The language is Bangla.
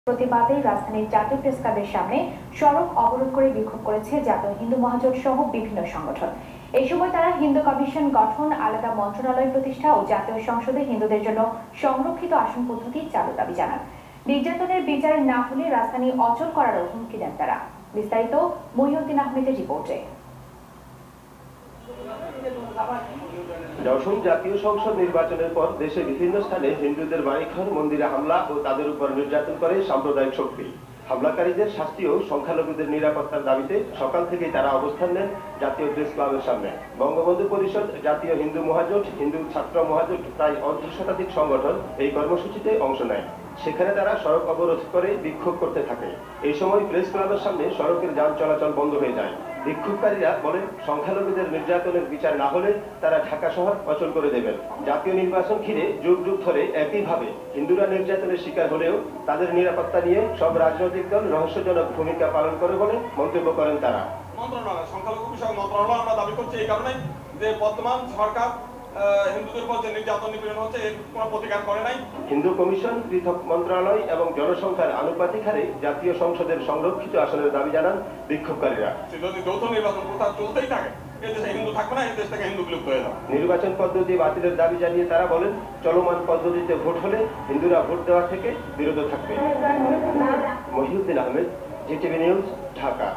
প্রতিবাদে রাজধানীর জাতীয় প্রেস ক্লাবের সামনে সড়ক অবরোধ করে বিক্ষোভ করেছে জাতীয় হিন্দু মহাজোট সহ বিভিন্ন সংগঠন। এই সময় তারা হিন্দু কমিশন গঠন, আলাদা মন্ত্রণালয় প্রতিষ্ঠা ও জাতীয় সংসদে হিন্দুদের জন্য সংরক্ষিত আসন পদ্ধতি চালু দাবি জানান। নির্যাতনের বিচার না হলে রাজধানী অচল করার হুমকি দেন তারা। বিস্তারিত মহিউদ্দিন আহমেদের রিপোর্টে। দশম জাতীয় সংসদ নির্বাচনের পর দেশে বিভিন্ন স্থানে হিন্দুদের বাড়িঘর, মন্দিরে হামলা ও তাদের উপর নির্যাতন করে সাম্প্রদায়িক শক্তি। হামলাকারীদের শাস্তি ও সংখ্যালঘুদের নিরাপত্তার দাবিতে সকাল থেকেই তারা অবস্থান নেন জাতীয় প্রেস ক্লাবের সামনে। বঙ্গবন্ধু পরিষদ, জাতীয় হিন্দু মহাজোট, হিন্দু ছাত্র মহাজোট প্রায় 30 শতাধিক সংগঠন এই কর্মসূচিতে অংশ নেয়। সেখানে তারা সড়ক অবরোধ করে বিক্ষোভ করতে থাকে। এই সময় প্রেস ক্লাবের সামনে সড়কের যান চলাচল বন্ধ হয়ে যায়। বিক্ষোভকারীরা বলেন, সংখ্যালঘুদের নির্যাতনের বিচার না হলে তারা ঢাকা শহর অচল করে দেবেন। জাতীয় নির্বাচন ঘিরে যুগ যুগ ধরে একইভাবে হিন্দুরা নির্যাতনের শিকার হলেও তাদের নিরাপত্তা নিয়ে সব রাজনৈতিক দল রহস্যজনক ভূমিকা পালন করে বলে মন্তব্য করেন তারা। সংখ্যালঘু বিষয়ক মন্ত্রণালয় আমরা দাবি করছি এই কারণে যে বর্তমান সরকার হিন্দুদের উপর যে নির্যাতন নিপীড়ন হচ্ছে এর কোনো প্রতিকার করে নাই। হিন্দু কমিশন, পৃথক মন্ত্রণালয় এবং জনসংখ্যার আনুপাতিক হারে জাতীয় সংসদের সংরক্ষিত আসনের দাবি জানান বিক্ষোভকারীরা। যদি যৌথ নির্বাচন প্রথা চলতেই থাকে, এই দেশে হিন্দু থাকবে না, এই দেশ থেকে হিন্দু বিলুপ্ত হয়ে যাবে। নির্বাচন পদ্ধতি বাতিলের দাবি জানিয়ে তারা বলেন, চলমান পদ্ধতিতে ভোট হলে হিন্দুরা ভোট দেওয়া থেকে বিরত থাকবে। Mohiuddin Ahmed, GTV news, Dhaka.